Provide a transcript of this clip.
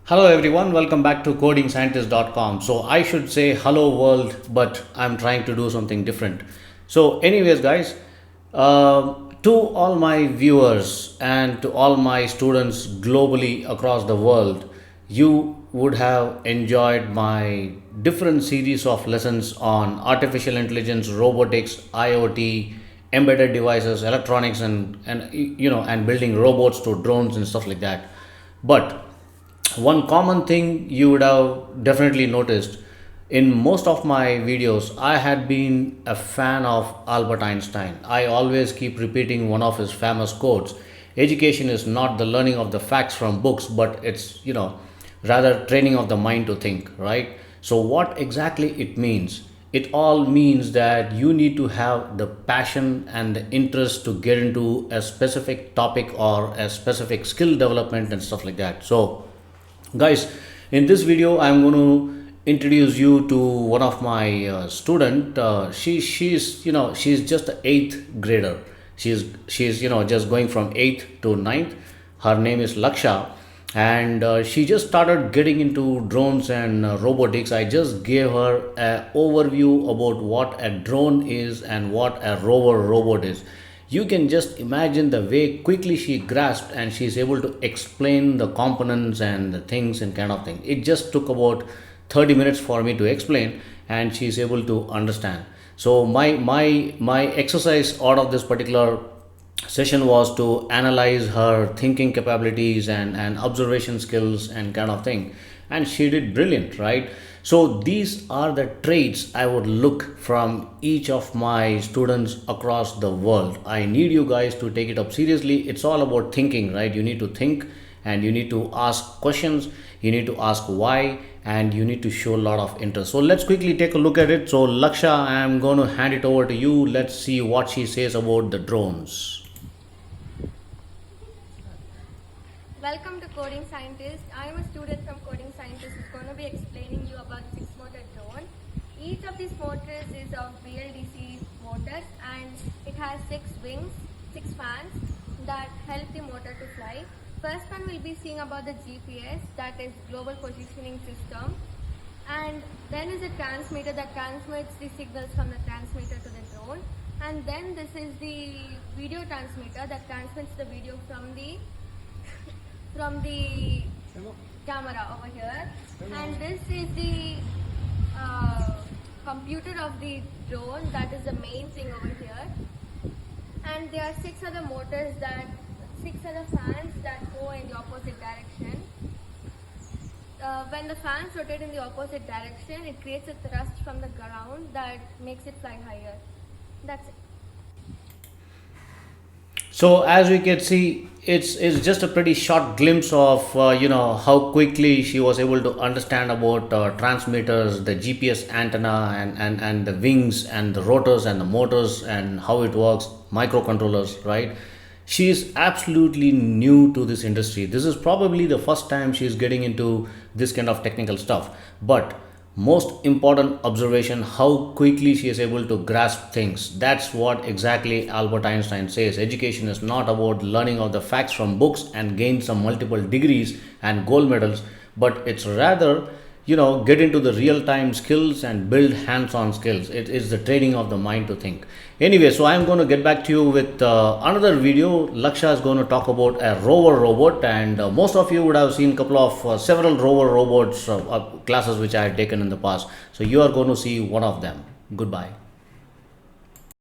Hello everyone, welcome back to codingscientist.com. So I should say hello world, but I'm trying to do something different. So anyways guys, to all my viewers and to all my students globally across the world, you would have enjoyed my different series of lessons on artificial intelligence, robotics, IoT, embedded devices, electronics and building robots to drones and stuff like that. But one common thing you would have definitely noticed in most of my videos, I had been a fan of Albert Einstein. I always keep repeating one of his famous quotes: education is not the learning of the facts from books, but it's rather training of the mind to think, right? So what exactly it means? It all means that you need to have the passion and the interest to get into a specific topic or a specific skill development and stuff like that. So guys, in this video I'm going to introduce you to one of my student. She's just an eighth grader. She's just going from eighth to ninth. Her name is Laksha, and she just started getting into drones and robotics. I just gave her an overview about what a drone is and what a rover robot is. You can just imagine the way quickly she grasped and she's able to explain the components and the things and kind of thing. It just took about 30 minutes for me to explain, and she's able to understand. So my exercise out of this particular session was to analyze her thinking capabilities and observation skills and kind of thing, and she did brilliant, right? So these are the traits I would look from each of my students across the world. I need you guys to take it up seriously. It's all about thinking, right? You need to think, and you need to ask questions, you need to ask why, and you need to show a lot of interest. So let's quickly take a look at it. So Laksha, I am going to hand it over to you. Let's see what she says about the drones. Welcome to Coding Scientist. I am a student from Coding Scientist who's going to be explaining you about the 6-motor drone. Each of these motors is of BLDC motors, and it has 6 wings, 6 fans that help the motor to fly. First one we'll be seeing about the GPS, that is Global Positioning System. And then is a transmitter that transmits the signals from the transmitter to the drone. And then this is the video transmitter that transmits the video from the camera over here, and this is the computer of the drone, that is the main thing over here. And there are 6 other fans that go in the opposite direction. When the fans rotate in the opposite direction, it creates a thrust from the ground that makes it fly higher. That's it. So as we can see, it's just a pretty short glimpse of how quickly she was able to understand about transmitters, the GPS antenna, and the wings and the rotors and the motors and how it works, microcontrollers, right? She is absolutely new to this industry. This is probably the first time she is getting into this kind of technical stuff. But most important observation, how quickly she is able to grasp things. That's what exactly Albert Einstein says: education is not about learning of the facts from books and gain some multiple degrees and gold medals, but it's rather get into the real time skills and build hands on skills. It is the training of the mind to think. Anyway, so I'm going to get back to you with another video. Laksha is going to talk about a rover robot, and most of you would have seen a couple of several rover robots classes which I had taken in the past. So you are going to see one of them. Goodbye.